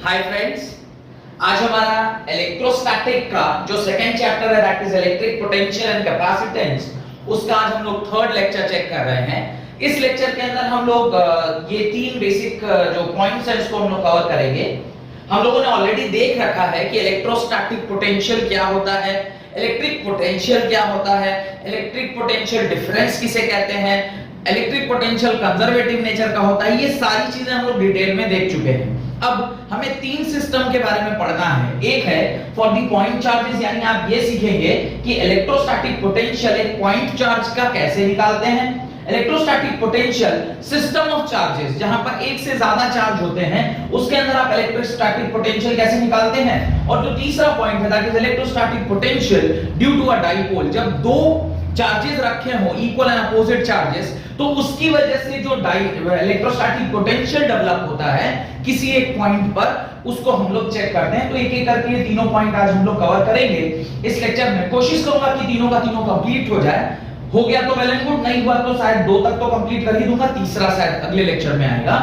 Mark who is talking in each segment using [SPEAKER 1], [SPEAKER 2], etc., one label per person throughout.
[SPEAKER 1] Hi friends, आज हमारा electrostatic का जो सेकंड चैप्टर है that is electric potential and capacitance, उसका आज हम लोग थर्ड लेक्चर चेक कर रहे हैं। इस लेक्चर के अंदर हम लोग ये तीन बेसिक जो पॉइंट्स हैं उसको हम लोग कवर करेंगे। हम लोगों ने ऑलरेडी देख रखा है कि इलेक्ट्रोस्टैटिक पोटेंशियल क्या होता है, इलेक्ट्रिक पोटेंशियल क्या होता है, इलेक्ट्रिक पोटेंशियल डिफरेंस किसे कहते हैं, इलेक्ट्रिक पोटेंशियल कंजर्वेटिव नेचर का होता है। ये सारी चीजें हम लोग डिटेल में देख चुके हैं। अब हमें तीन सिस्टम के बारे में पढ़ना है। एक है फॉर द पॉइंट चार्जेस, यानी आप ये सीखेंगे कि इलेक्ट्रोस्टैटिक पोटेंशियल एक पॉइंट चार्ज का कैसे निकालते हैं। Electrostatic potential system of charges, जहां पर एक से ज्यादा चार्ज होते हैं उसके अंदर आप इलेक्ट्रोस्टैटिक पोटेंशियल कैसे निकालते हैं। और जो तीसरा पॉइंट है that is electrostatic potential due to a dipole, जब दो चार्जेस रखे हों इक्वल एंड अपोजिट चार्जेस, तो उसकी वजह से जो इलेक्ट्रोस्टैटिक पोटेंशियल डेवलप होता है किसी एक पॉइंट पर, उसको हम लोग चेक करते हैं। तो एक एक करके ये तीनों पॉइंट आज हम लोग कवर करेंगे इस लेक्चर में। कोशिश करूंगा कि तीनों का तीनों कंप्लीट हो जाए। हो गया तो वेल एंड गुड, नहीं हुआ तो शायद दो तक तो कंप्लीट कर ही दूंगा, तीसरा शायद अगले लेक्चर में आएगा।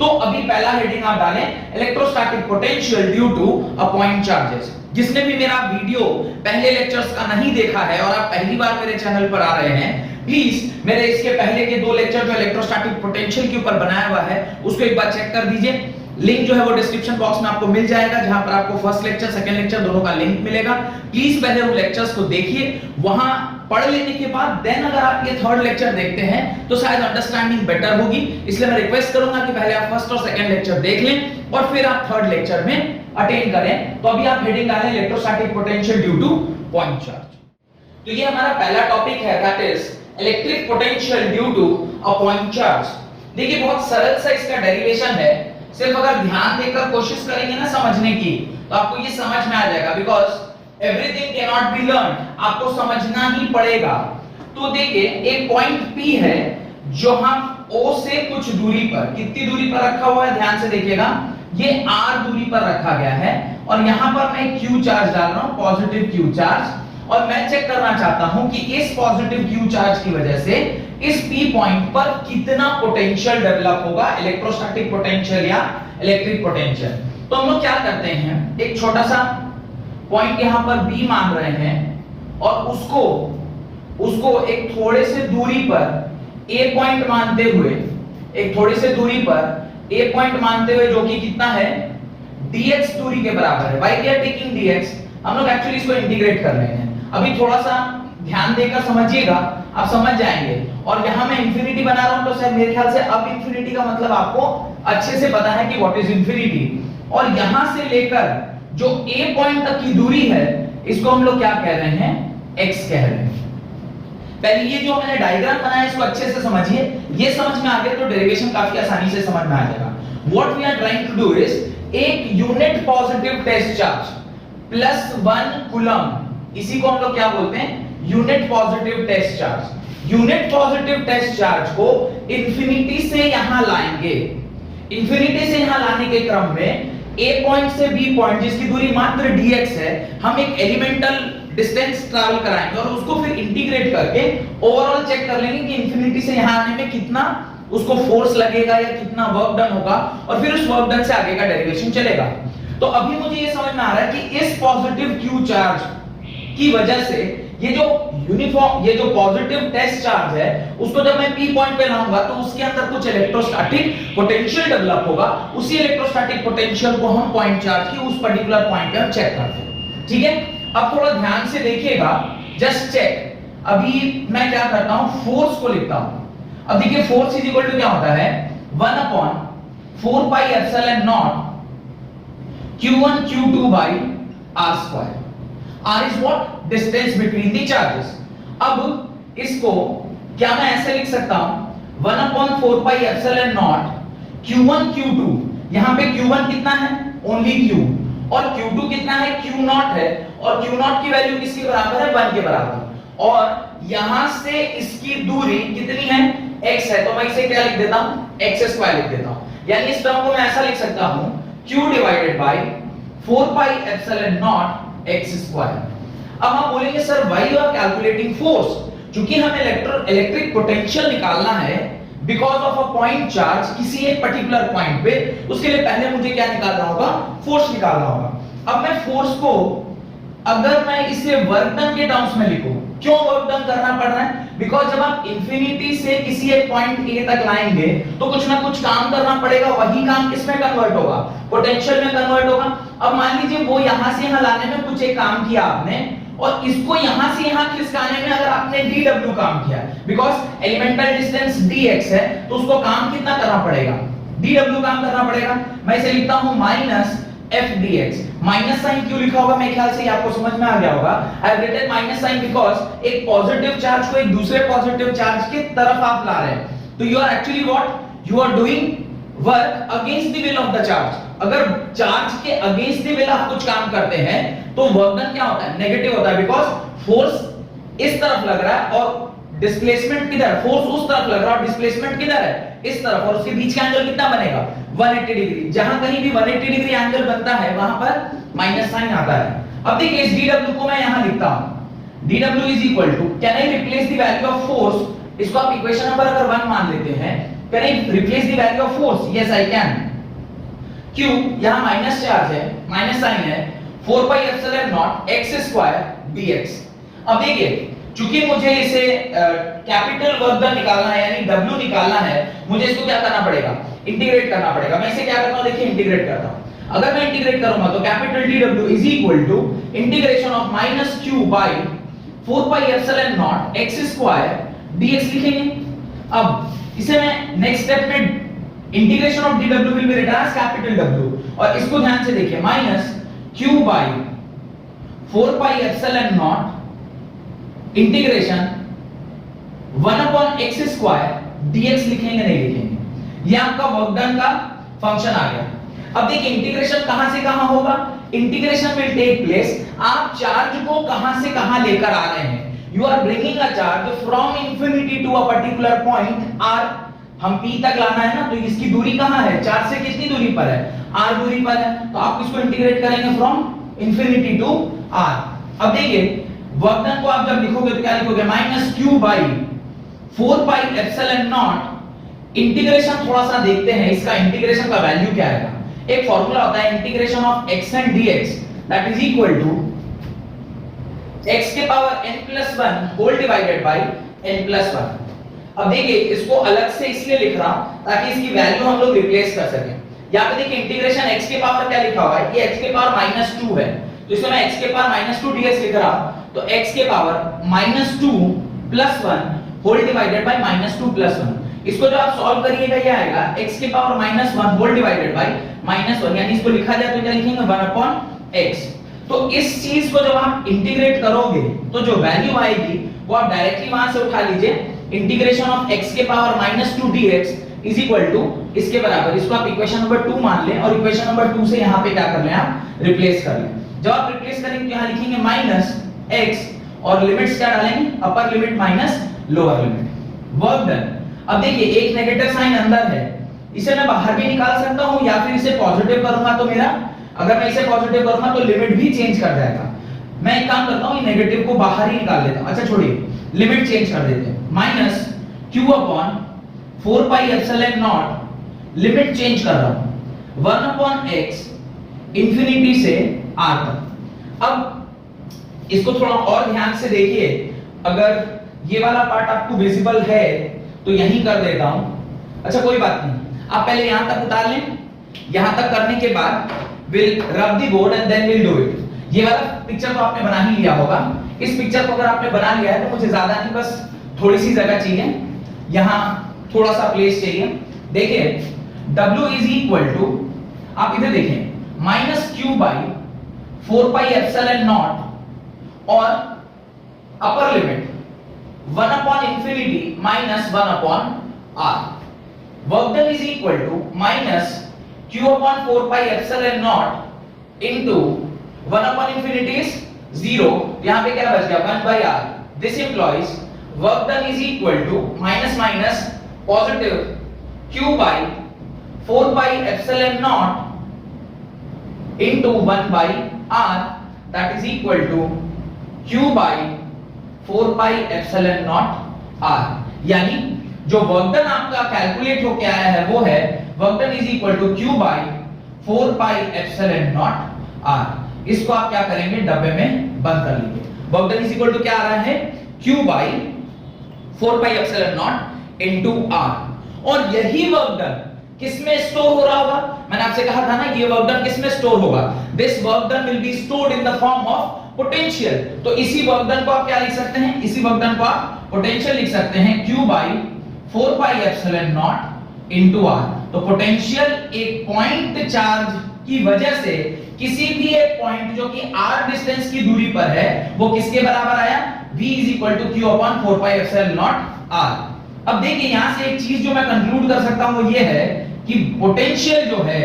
[SPEAKER 1] तो अभी पहला हेडिंग आप डालें electrostatic potential due to a point charges. जिसने भी मेरा वीडियो पहले लेक्चर्स का नहीं देखा है और आप पहली बार मेरे चैनल पर आ रहे हैं, प्लीज मेरे इसके पहले के दो लेक्चर जो इलेक्ट्रोस्टैटिक पोटेंशियल के ऊपर बनाया हुआ है उसको एक बार चेक कर दीजिए। लिंक जो है वो डिस्क्रिप्शन बॉक्स में आपको मिल जाएगा, जहां पर आपको फर्स्ट लेक्चर सेकंड लेक्चर दोनों का लिंक मिलेगा। प्लीज पहले उन लेक्चर्स को देखिए, वहां पढ़ लेने के बाद देन अगर आप ये थर्ड लेक्चर देखते हैं तो शायद अंडरस्टैंडिंग बेटर होगी। इसलिए मैं रिक्वेस्ट करूंगा कि पहले आप फर्स्ट और सेकंड लेक्चर देख लें और फिर आप थर्ड लेक्चर में अटेंड करें। तो अभी आप हेडिंग डालें electrostatic potential due to point charge. तो ये हमारा पहला टॉपिक है that is electric potential due to a point charge. देखिए बहुत सरल सा इसका डेरिवेशन है, सिर्फ अगर ध्यान देकर कोशिश करेंगे ना समझने की तो आपको ये समझ में आ जाएगा। Because everything can not be learn, आपको समझना ही पड़ेगा। तो देखिए एक पॉइंट P है जो हम O से कुछ दूरी पर, कितनी दूरी पर रखा हुआ है ध्यान से देखिएगा, ये R दूरी पर रखा गया है और यहां पर मैं Q चार्ज डाल रहा हूं, पॉजिटिव Q चार्ज। और मैं चेक करना चाहता हूं कि इस पॉजिटिव Q चार्ज की वजह से इस P पॉइंट पर कितना पोटेंशियल डेवलप होगा, इलेक्ट्रोस्टैटिक पोटेंशियल या इलेक्ट्रिक पोटेंशियल। तो हम लोग क्या करते हैं, एक छोटा सा पॉइंट यहां पर B मान रहे हैं और उसको एक थोड़े से दूरी पर A पॉइंट मानते हुए, एक थोड़ी से दूरी पर A पॉइंट मानते हुए जो कि कितना है dx दूरी के बराबर है। Why we are taking dx, हम लोग एक्चुअली इसको इंटीग्रेट कर रहे हैं। अभी थोड़ा सा ध्यान देकर समझिएगा, आप समझ जाएंगे। और यहां मैं इंफिनिटी बना रहा हूं तो शायद मेरे ख्याल से अब इंफिनिटी का मतलब आपको अच्छे से पता है कि व्हाट इज इंफिनिटी। और यहां से लेकर जो A पॉइंट तक की दूरी है इसको हम लोग क्या कह रहे हैं, x कह रहे हैं। पहले ये जो मैंने डायग्राम बनाया इसको अच्छे से समझिए, ये समझ में आ गया तो डेरिवेशन काफी आसानी से समझ में आ जाएगा। What we are trying to do is एक unit positive test charge +1 coulomb, इसी को हम लोग क्या बोलते हैं, unit positive test charge. Unit positive test charge को इंफिनिटी से यहां लाएंगे। इंफिनिटी से यहां लाने के क्रम में A पॉइंट से B पॉइंट जिसकी दूरी मात्र dx है, हम एक एलिमेंटल डिस्टेंस ट्रैवल कराएंगे और उसको फिर इंटीग्रेट करके ओवरऑल चेक कर लेंगे कि इंफिनिटी से यहां आने में कितना उसको फोर्स लगेगा या कितना वर्क डन होगा, और फिर उस वर्क डन से आगे का डेरिवेशन चलेगा। तो अभी मुझे ये समझ में आ रहा है कि इस पॉजिटिव Q चार्ज की वजह से ये जो यूनिफॉर्म, ये जो पॉजिटिव टेस्ट चार्ज है उसको जब मैं P पॉइंट पे लाऊंगा तो उसके अंदर कुछ इलेक्ट्रोस्टैटिक पोटेंशियल डेवलप होगा। उसी इलेक्ट्रोस्टैटिक पोटेंशियल को हम पॉइंट चार्ज की उस पर्टिकुलर पॉइंट पे हम चेक करते हैं। ठीक है, अब थोड़ा ध्यान से देखिएगा, जस्ट चेक। अभी मैं क्या करता हूं, फोर्स को लिखता हूं। अब देखिए फोर्स इज इक्वल टू क्या होता है, 1/4 पाई epsilon not Q1 Q2 by R square। R is what? Distance between the charges। अब इसको क्या मैं ऐसे लिख सकता हूं, 1/4 पाई एप्सिलॉन नॉट Q1 Q2, यहां पे Q1 कितना है, ओनली Q, और Q2 कितना है, Q0 है, और Q0 की वैल्यू किसके बराबर है, 1 के बराबर। और यहां से इसकी दूरी कितनी है, x है, तो मैं इसे क्या लिख देता हूं, x² लिख देता हूं। यानी इस टर्म को मैं ऐसा लिख सकता हूं, Q divided by 4 pi epsilon not x²। अब हम बोलेंगे sir why you are calculating force, क्योंकि हमें इलेक्ट्रिक पोटेंशियल निकालना है because of a point charge किसी एक पर्टिकुलर पॉइंट पे, उसके लिए पहले मुझे क्या निकालना होगा, फोर्स निकालना होगा। अब मैं फोर्स को अगर मैं इसे वर्क डन के टर्म्स में लिखूं, क्यों वर्क डन करना पड़ रहा है, बिकॉज जब आप इंफिनिटी से किसी एक पॉइंट ए तक लाएंगे तो कुछ ना कुछ काम करना पड़ेगा, वही काम किसमें कन्वर्ट होगा, पोटेंशियल में कन्वर्ट होगा। अब मान लीजिए वो यहां से यहां लाने में कुछ एक काम किया आपने, और इसको यहां से यहां खिसकाने में अगर आपने dw काम किया, बिकॉज एलिमेंटल डिस्टेंस dx है, तो उसको काम कितना करना पड़ेगा, dw काम करना पड़ेगा। मैं इसे लिखता हूं minus f dx। Minus sign क्यों लिखा होगा, मेरे ख्याल से आपको समझ में आ गया होगा। I have written minus sign because एक पॉजिटिव चार्ज को एक दूसरे पॉजिटिव चार्ज की तरफ आप ला रहे हैं, तो you are actually what, you are doing work against the will of the charge. अगर चार्ज के अगेंस्ट द विल आप कुछ काम करते हैं तो वर्क डन क्या होता है, नेगेटिव होता है, बिकॉज फोर्स इस तरफ लग रहा है और डिस्प्लेसमेंट किधर, फोर्स उस तरफ लग रहा है और डिस्प्लेसमेंट किधर है, इस तरफ, और उसके बीच का एंगल कितना बनेगा, 180 डिग्री। जहां कहीं भी 180 डिग्री एंगल बनता है वहां पर माइनस साइन आता है। अब देखिए इस dw को मैं यहां लिखता हूं, dw is equal to, can I replace the value of force, इसको आप इक्वेशन नंबर अगर 1 मान लेते हैं, can I replace the value of force, yes I can. क्यों, यहां माइनस चार्ज है, माइनस साइन है, 4 pi epsilon not x square dx। अब देखिए चूंकि मुझे इसे कैपिटल वर्क डन निकालना है यानी w निकालना है, मुझे इसको क्या करना पड़ेगा, इंटीग्रेट करना पड़ेगा। मैं इसे क्या करता हूं, देखिए इंटीग्रेट करता हूं। अगर मैं इंटीग्रेट करूंगा तो capital dw is equal to integration of minus q by 4 pi epsilon not x square dx लिखेंगे। अब इसे मैं नेक्स्ट स्टेप में integration of dw will be written as capital W, और इसको ध्यान से देखिए, minus q by 4 pi epsilon not integration 1 upon x square dx लिखेंगे, नहीं लिखेंगे, ये आपका वर्क डन का फंक्शन आ गया। अब देखिए इंटीग्रेशन कहां से कहां होगा, इंटीग्रेशन विल टेक प्लेस, आप चार्ज को कहां से कहां लेकर आ रहे हैं, you are bringing a charge from infinity to a particular point r, हम p तक लाना है ना, तो इसकी दूरी कहां है, चार्ज से कितनी दूरी पर है, r दूरी पर है, तो आप इसको इंटीग्रेट करेंगे फ्रॉम इंफिनिटी टू r। अब देखिए वर्क डन को आप जब लिखोगे तो क्या लिखोगे, minus q by 4 pi epsilon not, integration थोड़ा सा देखते हैं, इसका इंटीग्रेशन का वैल्यू क्या आएगा। एक फार्मूला होता है integration of x and dx, that is equal to x के power n+1 whole divided by n+1। अब देखिए इसको अलग से इसलिए लिख रहा हूं ताकि इसकी वैल्यू हम लोग रिप्लेस कर सकें। यहां पे देखिए इंटीग्रेशन x के पावर क्या लिखा हुआ है, ये x के पावर -2 है, तो इसको मैं x के पावर -2 dx लिख रहा हूं, तो x के पावर -2 + 1 होल डिवाइडेड बाय -2 + 1। इसको जो आप सॉल्व करिएगा ये आएगा x के पावर -1 होल डिवाइडेड बाय -1, यानी इसको लिखा जाए तो क्या लिखेंगे, 1/x। तो इस चीज को जब आप इंटीग्रेट करोगे तो जो वैल्यू आएगी वो आप डायरेक्टली वहां से उठा लीजिए, इंटीग्रेशन ऑफ x के power -2 dx is equal to इसके बराबर, इसको आप इक्वेशन नंबर 2 मान लें और इक्वेशन नंबर 2 से यहां पे क्या कर लें, आप रिप्लेस कर लें। जब आप रिप्लेस करेंगे तो यहां लिखेंगे -x और लिमिट्स क्या डालेंगे, upper limit minus lower limit, work done. अब देखिए एक नेगेटिव साइन अंदर है, इसे मैं बाहर भी निकाल सकता हूं या फिर इसे पॉजिटिव करूंगा तो मेरा, अगर मैं इसे पॉजिटिव करूंगा तो लिमिट भी चेंज कर जाएगा। मैं एक काम करता हूं, ये नेगेटिव को बाहर ही निकाल देता हूं। अच्छा छोड़िए, लिमिट चेंज कर देते हैं, minus q upon 4 pi epsilon not, limit change कर रहा हूं 1 अपॉन x इंफिनिटी से r तक। अब इसको थोड़ा और ध्यान से देखिए, अगर ये वाला पार्ट आपको विजिबल है तो यहीं कर देता हूं। अच्छा कोई बात नहीं, आप पहले यहां तक उतार लें, यहां तक करने के बाद will rub the board and then will do it. ये वाला पिक्चर तो आपने बना ही लिया होगा, इस पिक्चर को अगर आपने बना लिया है तो मुझे ज्यादा नहीं, बस थोड़ी सी जगह चाहिए, यहां थोड़ा सा प्लेस चाहिए। देखिए w इज इक्वल टू, आप इधर देखें, -q by 4 pi epsilon naught और upper limit 1 upon infinity minus 1 upon r, work done is equal to -q upon 4 pi epsilon not into 1 upon infinity is 0, यहां पे क्या बच गया, 1 by r। This implies work done is equal to minus minus positive q by 4 pi epsilon naught into 1 by r, that is equal to q by 4 pi epsilon naught r। यानी जो work done आपका calculate होके आया है वो है work done is equal to Q by 4 pi epsilon not R। इसको आप क्या करेंगे, डब्बे में बंद कर लीजिए। Work done is equal to क्या आ रहा है, Q by 4 pi epsilon not into R। और यही वर्क डन किसमें स्टोर हो रहा होगा, मैंने आपसे कहा था ना ये वर्क डन किसमें स्टोर होगा, this work done will be stored in the form of potential. तो इसी वर्क डन को आप क्या लिख सकते हैं, इसी वर्क डन को आप पोटेंशियल लिख सकते हैं Q by 4 pi epsilon not into R। तो पोटेंशियल एक पॉइंट चार्ज की वजह से किसी भी एक पॉइंट जो कि R डिस्टेंस की दूरी पर है वो किसके बराबर आया, V is equal to Q upon 4 pi epsilon not R। अब देखिए यहां से एक चीज जो मैं कंक्लूड कर सकता हूं वो ये है कि पोटेंशियल जो है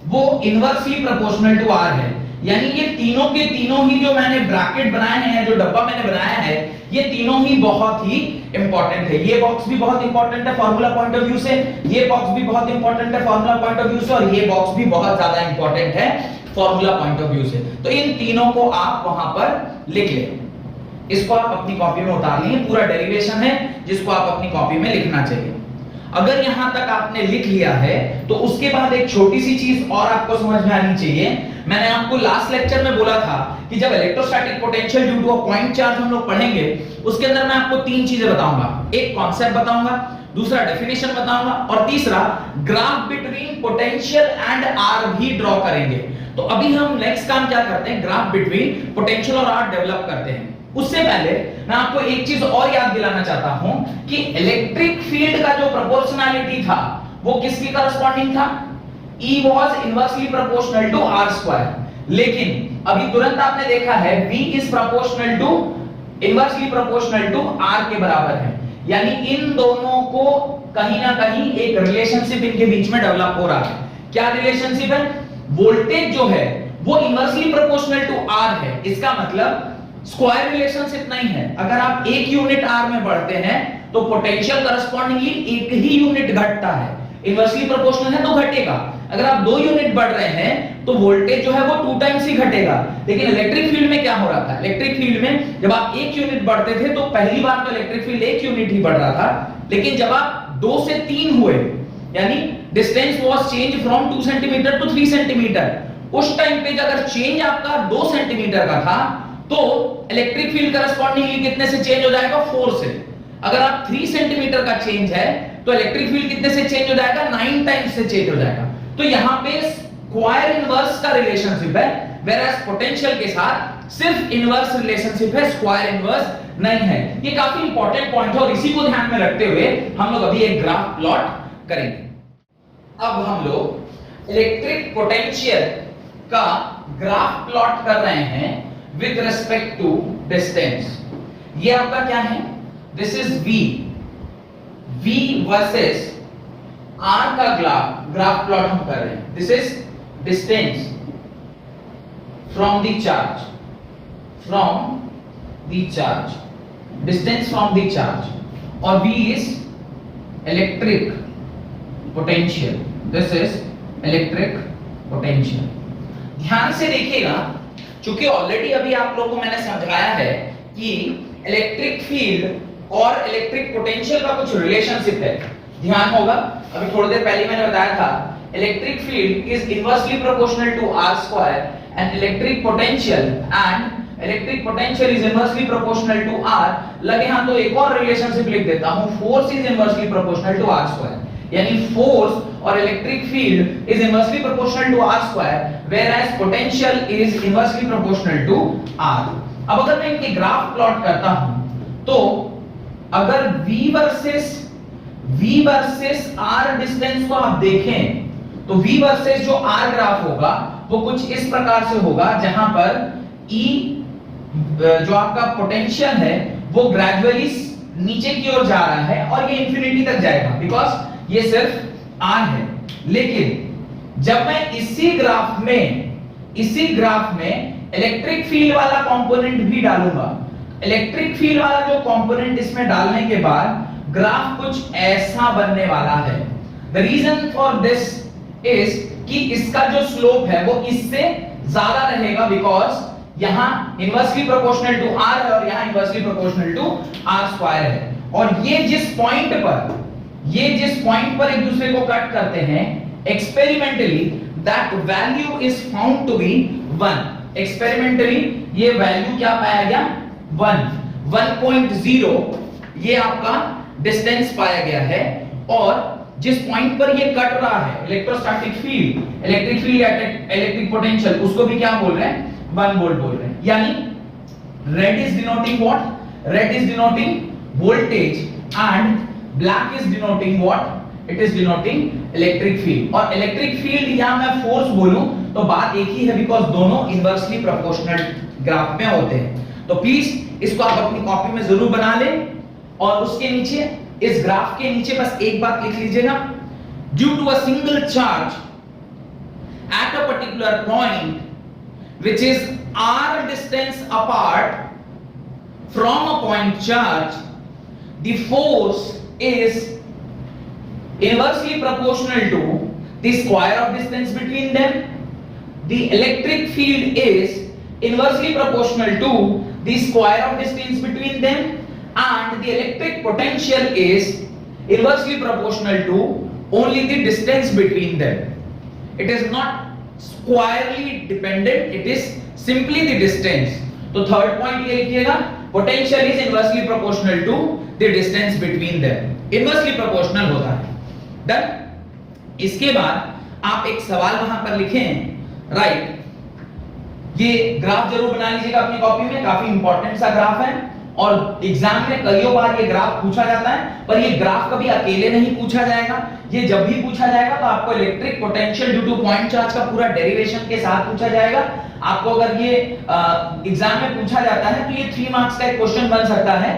[SPEAKER 1] वो इनवर्सली प्रोपोर्शनल टू R है। यानी ये तीनों के तीनों ही जो मैंने ब्रैकेट बनाए हैं, जो डब्बा मैंने बनाया है, ये तीनों ही बहुत ही इंपॉर्टेंट है। ये बॉक्स भी बहुत इंपॉर्टेंट है फार्मूला पॉइंट ऑफ व्यू से, ये बॉक्स भी बहुत इंपॉर्टेंट है फार्मूला पॉइंट ऑफ व्यू से, और ये बॉक्स भी बहुत ज्यादा इंपॉर्टेंट है फार्मूला पॉइंट ऑफ व्यू से। तो इन तीनों को आप वहां पर लिख लें, इसको आप अपनी कॉपी में उतार लीजिए। पूरा डेरिवेशन है जिसको आप अपनी कॉपी में लिखना चाहिए। अगर यहां तक आपने लिख लिया है तो उसके बाद एक छोटी सी चीज और आपको समझ में आनी चाहिए। मैंने आपको लास्ट लेक्चर में बोला था कि जब electrostatic potential due to a point charge हम लोग पढ़ेंगे उसके अंदर मैं आपको तीन चीजें बताऊंगा, एक कॉन्सेप्ट बताऊंगा, दूसरा डेफिनेशन बताऊंगा, और तीसरा graph between potential and R भी ड्रॉ करेंगे। तो अभी हम नेक्स्ट काम क्या करते हैं, ग्राफ बिटवीन पोटेंशियल और R डेवलप करते हैं। उससे पहले मैं आपको एक चीज और याद दिलाना चाहता हूं कि इलेक्ट्रिक फील्ड का जो प्रोपोर्शनैलिटी था वो किसके करस्पॉन्डिंग था, E was inversely proportional to R square। लेकिन अभी तुरंत आपने देखा है V is proportional to inversely proportional to R के बराबर है। यानी इन दोनों को कहीं ना कहीं एक रिलेशनशिप इनके बीच में डेवलप हो रहा है। क्या रिलेशनशिप है, वोल्टेज जो है वो इनवर्सली प्रोपोर्शनल टू R है। इसका मतलब स्क्वायर रिलेशनशिप नहीं है। अगर आप एक यूनिट R में बढ़ते हैं तो पोटेंशियल करस्पॉन्डिंगली एक ही यूनिट घटता है, इनवर्सली प्रोपोर्शनल है तो घटेगा। अगर आप 2 यूनिट बढ़ रहे हैं तो वोल्टेज जो है वो 2 टाइम्स ही घटेगा। लेकिन इलेक्ट्रिक फील्ड में क्या हो रहा था, इलेक्ट्रिक फील्ड में जब आप 1 यूनिट बढ़ते थे तो पहली बार तो इलेक्ट्रिक फील्ड 1 यूनिट ही बढ़ रहा था, लेकिन जब आप 2 से 3 हुए यानी distance was change from 2 centimetre to 3 centimetre, उस टाइम पे अगर चेंज आपका 2 सेंटीमीटर का था तो इलेक्ट्रिक फील्ड करस्पॉन्डिंगली कितने से चेंज हो जाएगा, 4 से। अगर आप 3 सेंटीमीटर का चेंज है तो इलेक्ट्रिक फील्ड कितने से चेंज हो जाएगा, 9 टाइम्स से चेंज हो जाएगा। तो यहां पे स्क्वायर इनवर्स का रिलेशनशिप है, वेयरएज पोटेंशियल के साथ सिर्फ इनवर्स रिलेशनशिप है, स्क्वायर इनवर्स नहीं है। ये काफी इंपॉर्टेंट पॉइंट है और इसी को ध्यान में रखते हुए हम लोग अभी एक ग्राफ प्लॉट करेंगे। अब हम लोग इलेक्ट्रिक पोटेंशियल का ग्राफ प्लॉट कर रहे हैं विद रिस्पेक्ट टू डिस्टेंस। ये आपका क्या है, this is V versus R का ग्राफ प्लॉट हम कर रहे हैं। This is distance from the charge, distance from the charge, और V is electric potential, this is electric potential. ध्यान से देखिएगा, क्योंकि ऑलरेडी अभी आप लोगों को मैंने समझाया है कि इलेक्ट्रिक फील्ड और इलेक्ट्रिक पोटेंशियल का कुछ रिलेशनशिप है। ध्यान होगा, अभी थोड़ी देर पहले मैंने बताया था electric field is inversely proportional to R square and electric potential is inversely proportional to R। लगे हां तो एक और रिलेशनशिप लिख देता हूं, force is inversely proportional to R square. यानी फोर्स और electric field is inversely proportional to R square whereas potential is inversely proportional to R। अब अगर मैं इनके ग्राफ प्लॉट करता हूं तो अगर V वर्सेस R डिस्टेंस को आप देखें तो V वर्सेस जो R ग्राफ होगा वो कुछ इस प्रकार से होगा, जहां पर E जो आपका पोटेंशियल है वो ग्रेजुअली नीचे की ओर जा रहा है और ये इंफिनिटी तक जाएगा बिकॉज़ ये सिर्फ R है। लेकिन जब मैं इसी ग्राफ में इलेक्ट्रिक फील्ड वाला कंपोनेंट भी डालूंगा, इलेक्ट्रिक फील्ड वाला जो कंपोनेंट इसमें डालने के बाद ग्राफ कुछ ऐसा बनने वाला है। The reason for this is कि इसका जो स्लोप है वो इससे ज्यादा रहेगा बिकॉज यहां इनवर्सली प्रोपोर्शनल टू R है और यहां inversely proportional to R square है। और ये जिस पॉइंट पर ये जिस पॉइंट पर एक दूसरे को कट करते हैं, experimentally that value is found to be 1। Experimentally ये वैल्यू क्या पाया गया? 1, 1.0 ये आपका डिस्टेंस पाया गया है। और जिस पॉइंट पर ये कट रहा है इलेक्ट्रोस्टैटिक फील्ड, इलेक्ट्रिक फील्ड या इलेक्ट्रिक पोटेंशियल, उसको भी क्या बोल रहे हैं? 1 वोल्ट बोल रहे हैं। यानी red is denoting what? Red is denoting voltage and black is denoting what? It is denoting electric field. और इलेक्ट्रिक फील्ड या मैं फोर्स बोलूं तो बात एक ही है, बिकॉज़ दोनों इनवर्सली प्रोपोर्शनल ग्राफ में होते हैं। तो प्लीज इसको आप अपनी कॉपी में जरूर बना लें और उसके नीचे, इस ग्राफ के नीचे बस एक बात लिख लीजिएगा, due to a single charge at a particular point which is r distance apart from a point charge, the force is inversely proportional to the square of distance between them. The electric field is inversely proportional to the square of distance between them, and the electric potential is inversely proportional to only the distance between them. It is not squarely dependent, it is simply the distance. तो third point ये लिखिएगा, potential is inversely proportional to the distance between them. Inversely proportional होता है। Done? इसके बाद आप एक सवाल वहां पर लिखें, राइट। ये ग्राफ जरूर बना लीजिएगा अपनी कॉपी में, काफी इंपॉर्टेंट सा ग्राफ है और एग्जाम में कईयों बार ये ग्राफ पूछा जाता है। पर ये ग्राफ कभी अकेले नहीं पूछा जाएगा, ये जब भी पूछा जाएगा तो आपको electric potential due to point charge का पूरा डेरिवेशन के साथ पूछा जाएगा। आपको अगर ये एग्जाम में पूछा जाता है तो ये 3 मार्क्स का एक क्वेश्चन बन सकता है,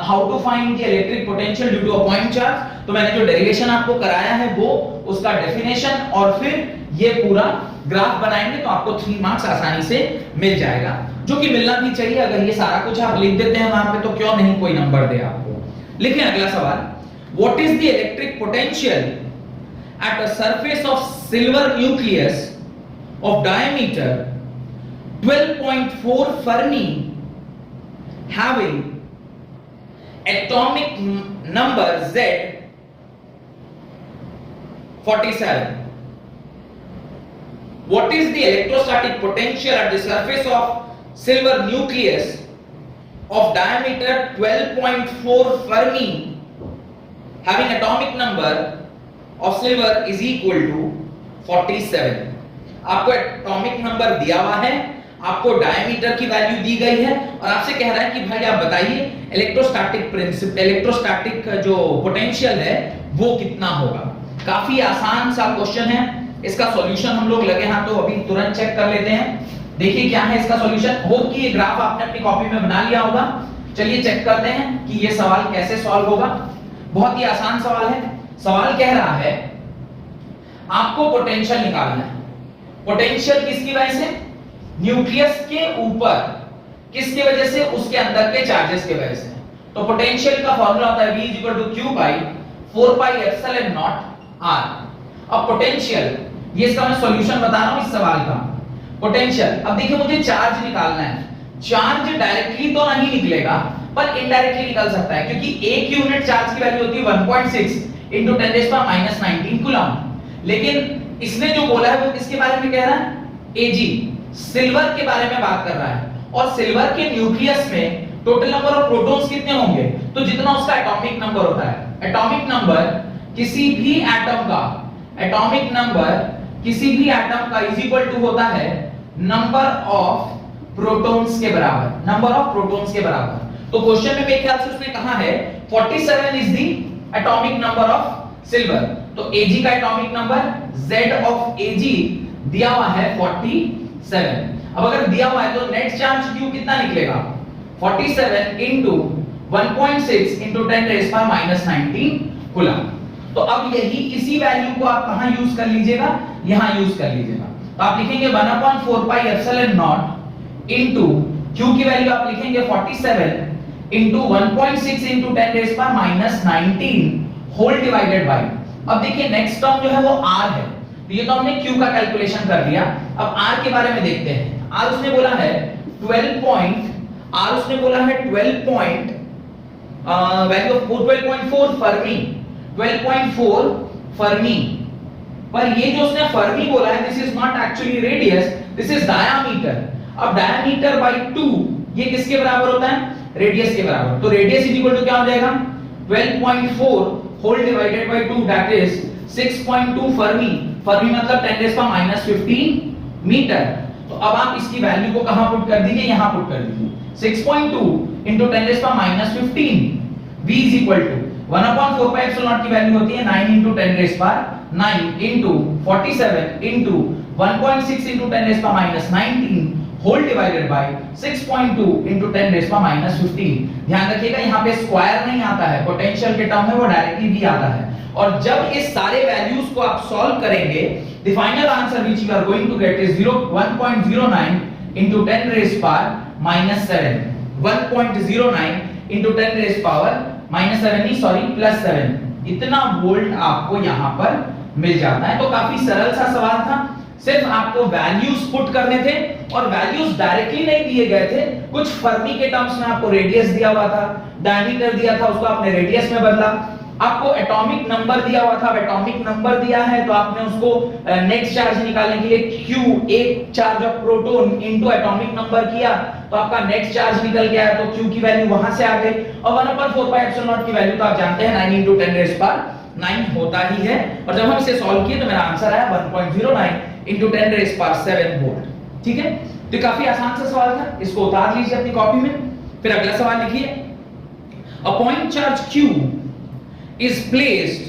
[SPEAKER 1] how to find the electric potential due to a point charge. तो मैंने जो डेरिवेशन आपको कराया है वो उसका डेफिनेशन और फिर ये पूरा ग्राफ बनाएंगे तो आपको 3 मार्क्स आसानी से मिल जाएगा, जो कि मिलना भी चाहिए। अगर ये सारा कुछ आप लिख देते हैं वहां पे तो क्यों नहीं कोई नंबर दे आपको। लिखें अगला सवाल, what is the electric potential at a surface of silver nucleus of diameter 12.4 Fermi having atomic number Z 47. What is the electrostatic potential at the surface of silver nucleus of diameter 12.4 Fermi having atomic number of silver is equal to 47. आपको atomic number दिया हुआ है, आपको diameter की value दी गई है और आपसे कह रहा है कि भाई आप बताइए इलेक्ट्रोस्टैटिक प्रिंसिपल, इलेक्ट्रोस्टैटिक जो पोटेंशियल है वो कितना होगा। काफी आसान सा क्वेश्चन है, इसका सॉल्यूशन हम लोग लगे हाथों अभी तुरंत चेक कर लेते हैं। देखिए क्या है इसका सॉल्यूशन। होप कि ये ग्राफ आपने अपनी कॉपी में बना लिया होगा। चलिए चेक करते हैं कि ये सवाल कैसे सॉल्व होगा। बहुत ही आसान सवाल है। सवाल कह रहा है आपको पोटेंशियल निकालना है। पोटेंशियल किसकी वजह से? न्यूक्लियस के ऊपर। किसकी वजह से? उसके अंदर के चार्जेस की वजह से। तो पोटेंशियल का फार्मूला होता है V = Q by 4πε0 R। अब पोटेंशियल, ये इसका मैं सॉल्यूशन बता रहा हूं इस सवाल का। पोटेंशियल, अब देखिए मुझे चार्ज निकालना है। चार्ज डायरेक्टली तो नहीं निकलेगा पर इनडायरेक्टली निकल सकता है, क्योंकि एक यूनिट चार्ज की वैल्यू होती है 1.6 × 10⁻⁻19 कूलम। लेकिन इसने जो बोला है वो किसके बारे में कह रहा है? Ag, सिल्वर के बारे में बात कर रहा है। और सिल्वर के न्यूक्लियस में टोटल नंबर ऑफ प्रोटॉन्स कितने होंगे? तो जितना उसका एटॉमिक नंबर होता है। एटॉमिक नंबर किसी भी एटम का, एटॉमिक नंबर किसी भी एटम का इज इक्वल टू होता है नंबर ऑफ प्रोटॉन्स के बराबर, नंबर ऑफ प्रोटॉन्स के बराबर। तो क्वेश्चन में मेरे ख्याल से उसने कहा है 47 is the atomic number of silver. तो Ag का atomic number Z of Ag दिया हुआ है 47। अब अगर दिया हुआ है तो नेट चार्ज Q कितना निकलेगा? 47 into 1.6 into 10⁻⁻19 कूलम। तो अब यही इसी वैल्यू को आप कहां यूज कर लीजिएगा? यहां यूज कर लीजिएगा। तो आप लिखेंगे 1/4πε0 into Q की वैल्यू आप लिखेंगे 47 into 1.6 into 10⁻⁻19 whole divided by. अब देखिए नेक्स्ट टर्म जो है वो R है। तो ये तो हमने Q का कैलकुलेशन कर लिया। अब R के बारे में देखते हैं। R उसने बोला है 12.4 फर्मी 12.4 फर्मी। पर ये जो उसने फर्मी बोला है, this is not actually radius, this is diameter. अब डायामीटर बाय 2 ये किसके बराबर होता है? रेडियस के बराबर। तो रेडियस इज इक्वल टू क्या हो जाएगा? 12.4 whole divided by 2 that is 6.2 fermi. Fermi मतलब 10⁻15 मीटर। तो अब आप इसकी वैल्यू को कहां पुट कर दीजिए? यहां पुट कर दीजिए। 6.2 into 10⁻15 v is equal to 1/4 pi epsilon naught की वैल्यू होती है 9 into 10⁻9 into 47 into 1.6 into 10⁻19 whole divided by 6.2 into 10⁻15। ध्यान रखिएगा यहाँ पे स्क्वायर नहीं आता है, पोटेंशियल के टर्म में वो डायरेक्टली v आता है। और जब इस सारे वैल्यूज को आप सॉल्व करेंगे, the final answer which you are going to get is 1.09 into 10⁻⁻7 1.09 into 10⁻⁻7 sorry plus 7 इतना वोल्ट आपको यहां पर मिल जाता है। तो काफी सरल सा सवाल था, सिर्फ आपको वैल्यूज पुट करने थे और वैल्यूज डायरेक्टली नहीं दिए गए थे, कुछ फर्मी के टर्म्स में आपको रेडियस दिया हुआ था, डायमीटर दिया था, उसको आपने रेडियस में बदला। आपको एटॉमिक नंबर दिया हुआ था, एटॉमिक नंबर दिया है तो आपने उसको नेट चार्ज निकालने के लिए q एक charge of proton into atomic number किया तो आपका नेट चार्ज निकल गया, तो q की वैल्यू वहां से आ गई। और 1/4 पाई एप्सिलॉन नॉट की वैल्यू तो आप जानते हैं 9 into 10⁻9 होता ही है। और जब हम इसे सॉल्व किए तो मेरा आंसर आया 1.09 into 10⁻7 वोल्ट। ठीक है, तो काफी आसान सा सवाल था, इसको उतार लीजिए अपनी कॉपी में। फिर अगला सवाल लिखिए, अ point charge q is placed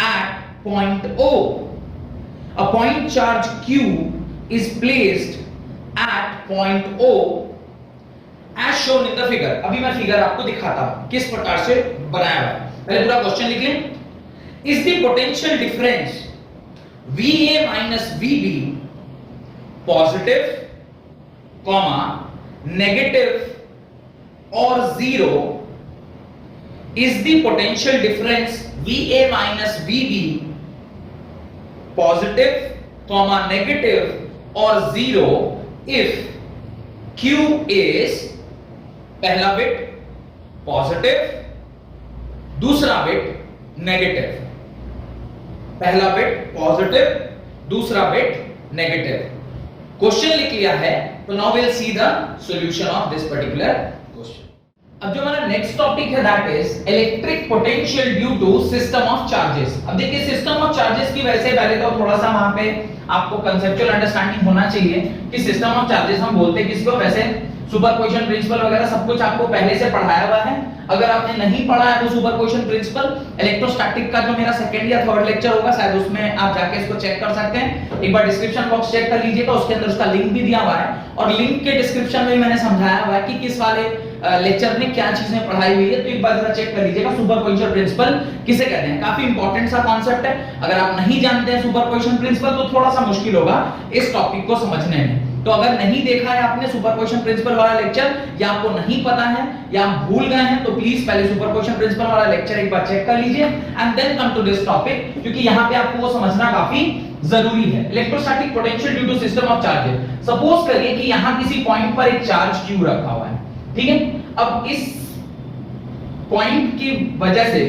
[SPEAKER 1] at point O. A point charge Q is placed at point O as shown in the figure. अभी मैं फिगर आपको दिखाता हूं किस प्रकार से बनाया हुआ है। पहले पूरा क्वेश्चन लिख लें। Is the potential difference VA minus VB positive, negative or zero? Is the potential difference VA minus VB positive, negative or zero if Q is पहला बिट पॉजिटिव, दूसरा बिट नेगेटिव। पहला बिट पॉजिटिव, दूसरा bit negative. Question लिख लिया है, तो now will see the solution of this particular question. अब जो हमारा नेक्स्ट टॉपिक है that is electric potential due to system of charges. अब देखिए सिस्टम ऑफ चार्जेस की वजह से पहले तो थोड़ा सा वहां पे आपको कंसेप्चुअल अंडरस्टैंडिंग होना चाहिए कि सिस्टम ऑफ चार्जेस हम बोलते किसको। वैसे सुपरपोजिशन प्रिंसिपल वगैरह सब कुछ आपको पहले से पढ़ाया हुआ है। अगर आपने नहीं पढ़ा है तो सुपरपोजिशन प्रिंसिपल इलेक्ट्रोस्टैटिक का जो मेरा सेकंड या थर्ड लेक्चर होगा शायद उसमें आप जाके इसको चेक कर सकते हैं। एक बार डिस्क्रिप्शन बॉक्स चेक कर लीजिएगा, उसके अंदर उसका लिंक भी दिया हुआ है और लिंक के डिस्क्रिप्शन में मैंने समझाया हुआ है कि किस वाले लेक्चर में क्या चीजें पढ़ाई हुई है। तो एक बार जरा चेक कर लीजिएगा सुपरपोजिशन प्रिंसिपल किसे कहते हैं। काफी इंपॉर्टेंट सा कॉन्सेप्ट है, अगर आप नहीं जानते हैं सुपरपोजिशन प्रिंसिपल तो थोड़ा सा मुश्किल होगा इस टॉपिक को समझने में। तो अगर नहीं देखा है आपने सुपरपोजिशन प्रिंसिपल वाला लेक्चर या आपको नहीं पता है या आप भूल गए हैं तो प्लीज पहले सुपरपोजिशन प्रिंसिपल वाला लेक्चर एक बार चेक कर लीजिए and then come to this topic, क्योंकि यहाँ पे आपको वो समझना काफी जरूरी है। Electrostatic potential due to system of charges. Suppose करिए कि यहाँ किसी पॉइंट पर एक चार्ज Q रखा हुआ है, ठीक है। अब इस पॉइंट की वजह से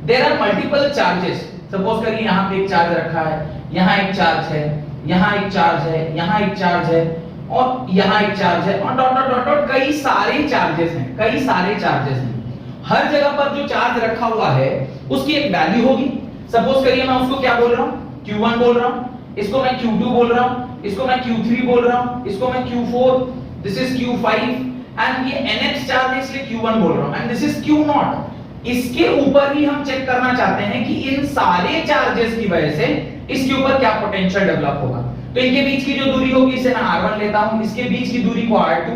[SPEAKER 1] there are multiple charges. Suppose करिए यहाँ पे एक चार्ज रखा है, यहाँ एक चार्ज है, यहाँ एक चार्ज है, यहाँ एक चार्ज है और यहाँ एक चार्ज है और डॉट डॉट डॉट डॉट कई सारे चार्जेस हैं, कई सारे चार्जेस हैं। हर जगह पर जो चार्ज रखा हुआ है उसकी एक वैल्यू होगी। सपोज करिए मैं उसको क्या बोल रहा हूँ, Q1 बोल रहा हूँ, इसको मैं Q2 बोल रहा हूँ, इसको मैं Q3 बोल रहा हूँ, इसको मैं Q4, this is Q5 and ये nth चार्ज है इसलिए Q1 बोल रहा हूँ एंड दिस इज Q0। इसके ऊपर ही हम चेक करना चाहते हैं कि इन सारे चार्जेस की वजह से इसके ऊपर क्या पोटेंशियल डेवलप होगा। तो इनके बीच की जो दूरी होगी इसे मैं R1 लेता हूं, इसके बीच की दूरी को R2,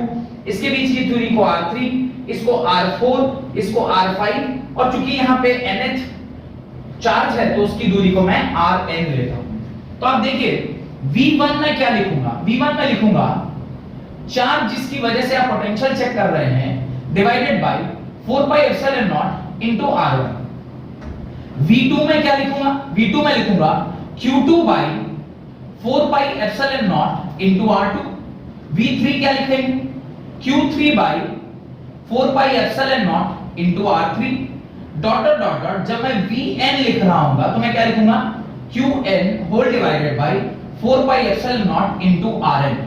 [SPEAKER 1] इसके बीच की दूरी को R3, इसको R4, इसको R5 और चूंकि यहाँ पे nth चार्ज है तो उसकी दूरी को मैं Rn लेता हूं। तो आप देखिए V1 में क्या लिखूंगा, V1 में लिखूंगा चार्ज जिसकी वजह से आप पोटेंशियल चेक कर रहे हैं divided by 4 pi epsilon not into R1। V2 में क्या लिखूंगा, V2 में लिखूंगा Q2 by 4 pi epsilon not into R2। V3 क्या लिखेंगे, Q3 by 4 pi epsilon not into R3। Dot dot dot dot जब मैं Vn लिख रहा हूंगा तो मैं क्या लिखूंगा Qn whole divided by 4 pi epsilon not into Rn।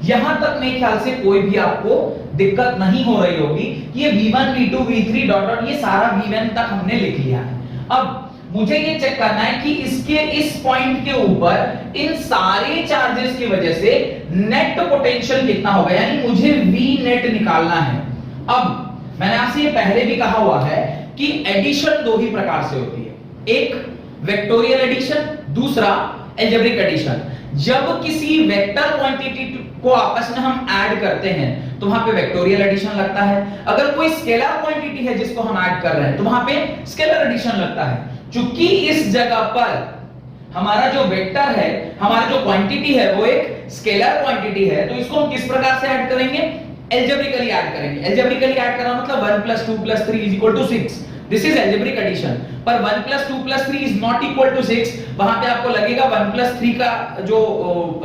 [SPEAKER 1] यहां तक मेरे ख्याल से कोई भी आपको दिक्कत नहीं हो रही होगी कि ये V1 V2 V3 dot dot ये सारा V1 तक हमने लिख लिया है। अब मुझे ये चेक करना है कि इसके इस पॉइंट के ऊपर इन सारे चार्जेस की वजह से नेट पोटेंशियल कितना होगा, यानी मुझे V नेट निकालना है। अब मैंने आपसे ये पहले भी कहा हुआ है कि एडिशन दो ही प्रकार से होती है, एक वेक्टोरियल एडिशन, दूसरा अलजेब्रिक एडिशन। जब किसी वेक्टर क्वांटिटी को आपस में हम ऐड करते हैं तो वहां पे वेक्टोरियल एडिशन लगता है। अगर कोई स्केलर क्वांटिटी है जिसको हम ऐड कर रहे हैं तो वहां पे स्केलर एडिशन लगता है। चूंकि इस जगह पर हमारा जो वेक्टर है, हमारा जो क्वांटिटी है वो एक स्केलर क्वांटिटी है, तो इसको हम किस प्रकार से ऐड करेंगे, अलजेब्रिकली ऐड करेंगे। अलजेब्रिकली ऐड करना मतलब 1 + 2 + 3 = 6। This is algebraic addition. पर 1 + 2 + 3 इज नॉट इक्वल टू 6। वहां पे आपको लगेगा 1 + 3 का जो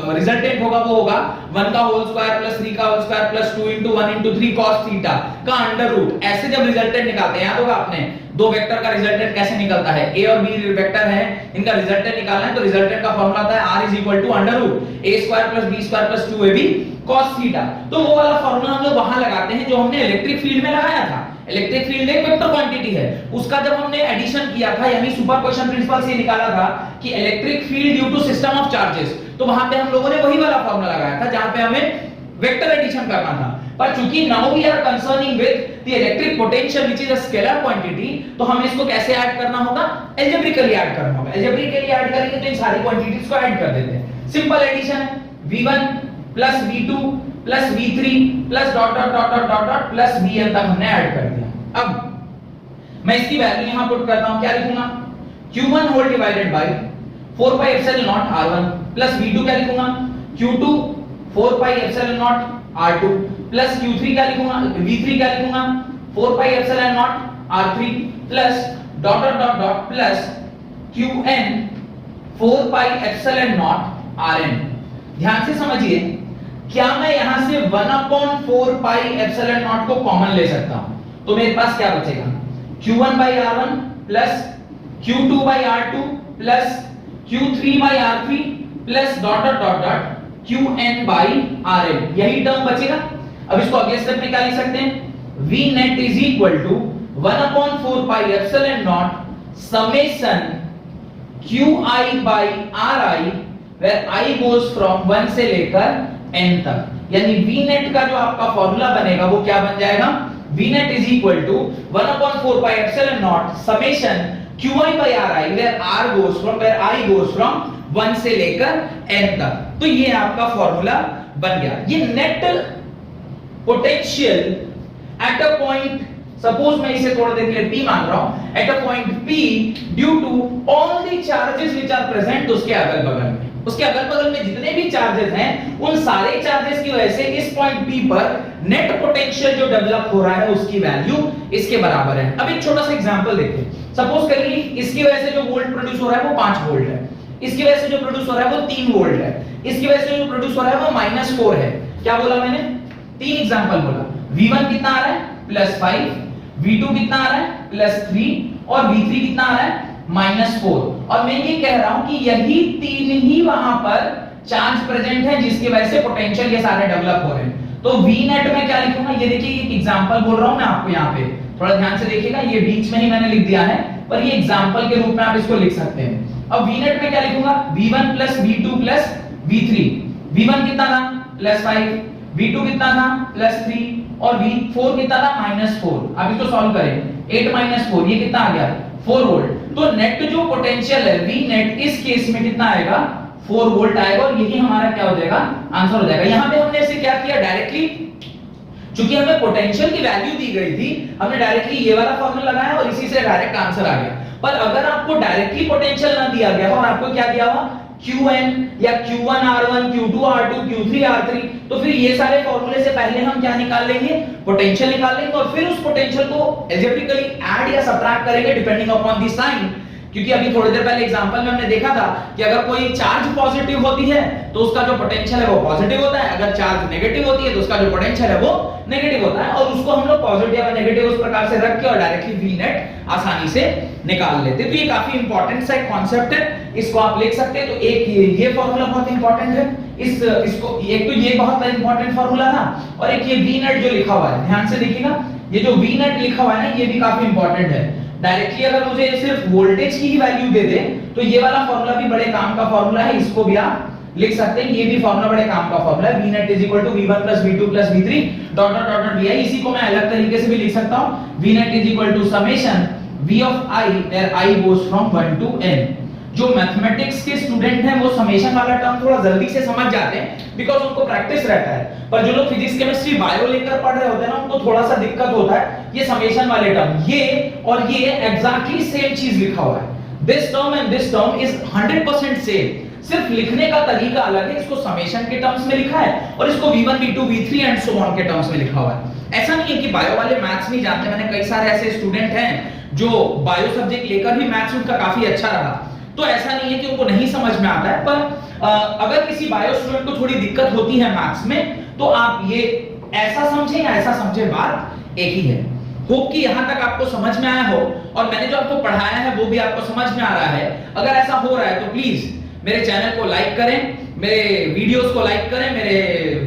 [SPEAKER 1] रिजल्टेंट होगा वो होगा 1 का होल स्क्वायर प्लस 3 का whole square plus 2 * 1 * 3 cos theta का अंडर रूट। ऐसे जब रिजल्टेंट निकालते हैं, याद होगा आपने दो वेक्टर का रिजल्टेंट कैसे निकलता है, a और b वेक्टर है, इनका रिजल्टेंट निकालना है तो रिजल्टेंट का फार्मूला आता है r = √a² + b² + 2ab cos theta. तो वो वाला फार्मूला हम लोग वहां लगाते हैं जो हमने इलेक्ट्रिक फील्ड में लगाया था। इलेक्ट्रिक फील्ड एक वेक्टर क्वांटिटी है, उसका जब हमने एडिशन किया था यानी सुपरपोजिशन प्रिंसिपल से निकाला था कि electric field due to system of charges, तो वहां पे हम लोगों ने वही वाला फार्मूला लगाया था जहां पे हमें वेक्टर एडिशन करना था। पर चूंकि now we are concerning with the electric potential which is a scalar quantity, तो हमें इसको कैसे ऐड करना होगा, अलजेब्रिकली ऐड करना होगा। अलजेब्रिकली ऐड करेंगे तो इन सारी क्वांटिटीज को ऐड कर देते हैं। सिंपल एडिशन है, V1 + V2 + V3 + dot dot dot dot dot dot plus Vn तक हमने ऐड कर दिया। अब मैं इसकी वैल्यू यहां पुट करता हूं, क्या लिखूंगा Q1 whole divided by 4 pi epsilon naught R1 plus V2 क्या लिखूंगा Q2 4 pi epsilon not R2 plus Q3 क्या लिखूंगा V3 क्या लिखूंगा 4 pi epsilon not R3 plus dot dot dot dot plus Qn 4 pi epsilon not Rn। ध्यान से समझिए, क्या मैं यहां से 1/4 पाई एप्सिलॉन नॉट को कॉमन ले सकता हूं, तो मेरे पास क्या बचेगा Q1/R1 plus Q2/R2 plus Q3/R3 plus dot dot dot dot Qn/Rn, यही टर्म बचेगा। अब इसको अगले स्टेप में क्या लिख सकते हैं, V net is equal to 1/4 pi epsilon naught summation Qi/Ri where I goes from 1 से लेकर n तक। यानी V net का जो आपका फॉर्मूला बनेगा वो क्या बन जाएगा, V net is equal to 1/4 pi epsilon naught summation Qi/Ri where I goes from 1 से लेकर n तक। तो ये आपका फॉर्मूला बन गया। ये net potential at a point, suppose मैं इसे थोड़ा देर के लिए P मान रहा हूं, at a point P due to all the charges which are present, उसके अगल बगल में, उसके अगल बगल में जितने भी चार्जेस हैं उन सारे चार्जेस की वजह से इस पॉइंट P पर नेट पोटेंशियल जो डेवलप हो रहा है उसकी वैल्यू इसके बराबर है। अब एक छोटा सा एग्जांपल देखते हैं। सपोज करिए इसकी वजह से जो वोल्ट प्रोड्यूस हो रहा है वो 5 वोल्ट है, इसकी वजह से जो प्रोड्यूस हो रहा है वो 3 वोल्ट है, इसकी वजह से जो प्रोड्यूस हो रहा है वो -4 है। क्या बोला मैंने, 3 एग्जांपल बोला। V1 कितना आ रहा है +5, V2 कितना आ रहा है +3 और V3 कितना आ रहा है -4। और मैं ये कह रहा हूं कि यही 3 ही वहां पर चार्ज प्रेजेंट है जिसकी वजह से पोटेंशियल ये सारे डेवलप हो रहे हैं। तो V नेट में क्या लिखूंगा, ये देखिए एक एग्जांपल बोल रहा हूं मैं आपको, यहां पे थोड़ा ध्यान से देखिएगा, ये बीच में ही मैंने लिख दिया है पर ये एग्जांपल के रूप में आप इसको लिख सकते हैं। अब V नेट में क्या लिखूंगा, V1 + V2 + V3। V1 कितना था +5, V2 कितना था +3 और V4 कितना था -4। अब इसको सॉल्व करें, 8 - 4 ये कितना आ गया 4 वोल्ट। तो नेट जो पोटेंशियल है V नेट इस केस में कितना आएगा 4 वोल्ट आएगा और यही हमारा क्या हो जाएगा आंसर हो जाएगा। यहां पे हमने इसे क्या किया, डायरेक्टली चूंकि हमें पोटेंशियल की वैल्यू दी गई थी हमने डायरेक्टली ये वाला फॉर्मूला लगाया और इसी से डायरेक्ट आंसर आ गया। पर अगर आपको डायरेक्टली पोटेंशियल ना दिया गया हो और आपको क्या दिया हुआ Qn या Q1R1 Q2R2 Q3R3, तो फिर ये सारे फॉर्मूले से पहले हम क्या निकाल लेंगे, पोटेंशियल निकाल लेंगे और फिर उस पोटेंशियल को अलजेब्रिकली ऐड या सबट्रैक्ट करेंगे डिपेंडिंग अपॉन द साइन क्योंकि अभी थोड़ी देर पहले एग्जांपल में हमने देखा था कि अगर कोई चार्ज पॉजिटिव होती है तो उसका जो पोटेंशियल है वो पॉजिटिव होता है, अगर चार्ज नेगेटिव होती है तो उसका जो पोटेंशियल है वो नेगेटिव होता है, और उसको हम लोग पॉजिटिव या नेगेटिव उस प्रकार से रख के और डायरेक्टली वी नेट आसानी से निकाल लेते हैं। तो ये काफी इंपॉर्टेंट सा एक कांसेप्ट है, इसको आप लिख सकते हैं। तो एक ये फार्मूला बहुत इंपॉर्टेंट है, इसको एक तो ये बहुत इंपॉर्टेंट फार्मूला था, और एक ये वी नेट जो लिखा हुआ है, ध्यान से देखिएगा, ये जो वी नेट लिखा हुआ है ना, ये भी काफी इंपॉर्टेंट है। डायरेक्टली अगर मुझे सिर्फ वोल्टेज की ही वैल्यू दे दे तो ये वाला फार्मूला भी बड़े काम का फार्मूला है, इसको भी आप लिख सकते हैं। ये भी फार्मूला बड़े काम का फार्मूला है, v net = v1 + v2 + v3 dot dot dot vi। इसी को मैं अलग तरीके से भी लिख सकता हूं, v net = summation v of i where i goes from 1 to n। जो मैथमेटिक्स के स्टूडेंट हैं वो समेशन वाला टर्म थोड़ा जल्दी से समझ जाते हैं बिकॉज़ उनको प्रैक्टिस रहता है, पर जो लोग फिजिक्स केमिस्ट्री बायो लेकर पढ़ रहे होते हैं ना, उनको थोड़ा सा दिक्कत होता है ये समेशन वाले टर्म। ये और ये एग्जैक्टली सेम चीज लिखा हुआ है, this term and this term is 100% same, सिर्फ लिखने का तरीका अलग है। इसको समेशन के टर्म्स में लिखा है और इसको v1 v2 v3 and so on के टर्म्स में लिखा हुआ है। ऐसा नहीं है कि बायो वाले मैथ्स नहीं जानते, मैंने कई सारे ऐसे स्टूडेंट हैं जो बायो सब्जेक्ट लेकर भी मैथ्स उनका काफी अच्छा रहा, तो ऐसा नहीं है कि उनको नहीं समझ में आता है। पर अगर किसी बायो स्टूडेंट को थोड़ी दिक्कत होती है मैथ्स में, तो आप ये ऐसा समझें या ऐसा समझें, बात एक ही है। होप कि यहां तक आपको समझ में आया हो और मैंने जो आपको पढ़ाया है वो भी आपको समझ में आ रहा है। अगर ऐसा हो रहा है तो प्लीज मेरे चैनल को लाइक करें, मेरे वीडियोस को लाइक करें, मेरे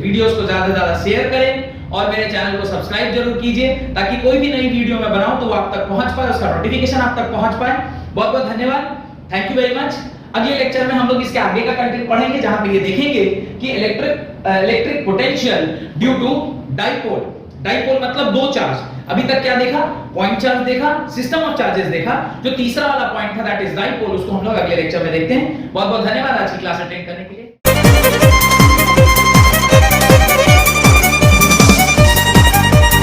[SPEAKER 1] वीडियोस को ज्यादा से ज्यादा शेयर करें और मेरे चैनल को सब्सक्राइब जरूर कीजिए, ताकि कोई भी नई वीडियो मैं बनाऊं तो वो आप तक पहुंच पाए, उसका नोटिफिकेशन आप तक पहुंच पाए। बहुत बहुत धन्यवाद, थैंक यू वेरी मच। अगले लेक्चर में हम लोग इसके आगे का कंटेंट पढ़ेंगे, जहां पे ये देखेंगे कि electric potential due to dipole. Dipole मतलब दो चार्ज। अभी तक क्या देखा? पॉइंट चार्ज देखा, सिस्टम ऑफ चार्जेस देखा, जो तीसरा वाला पॉइंट था दैट इज डाइपोल, उसको हम लोग अगले लेक्चर में देखते हैं। बहुत बहुत धन्यवाद आज की क्लास अटेंड करने के लिए।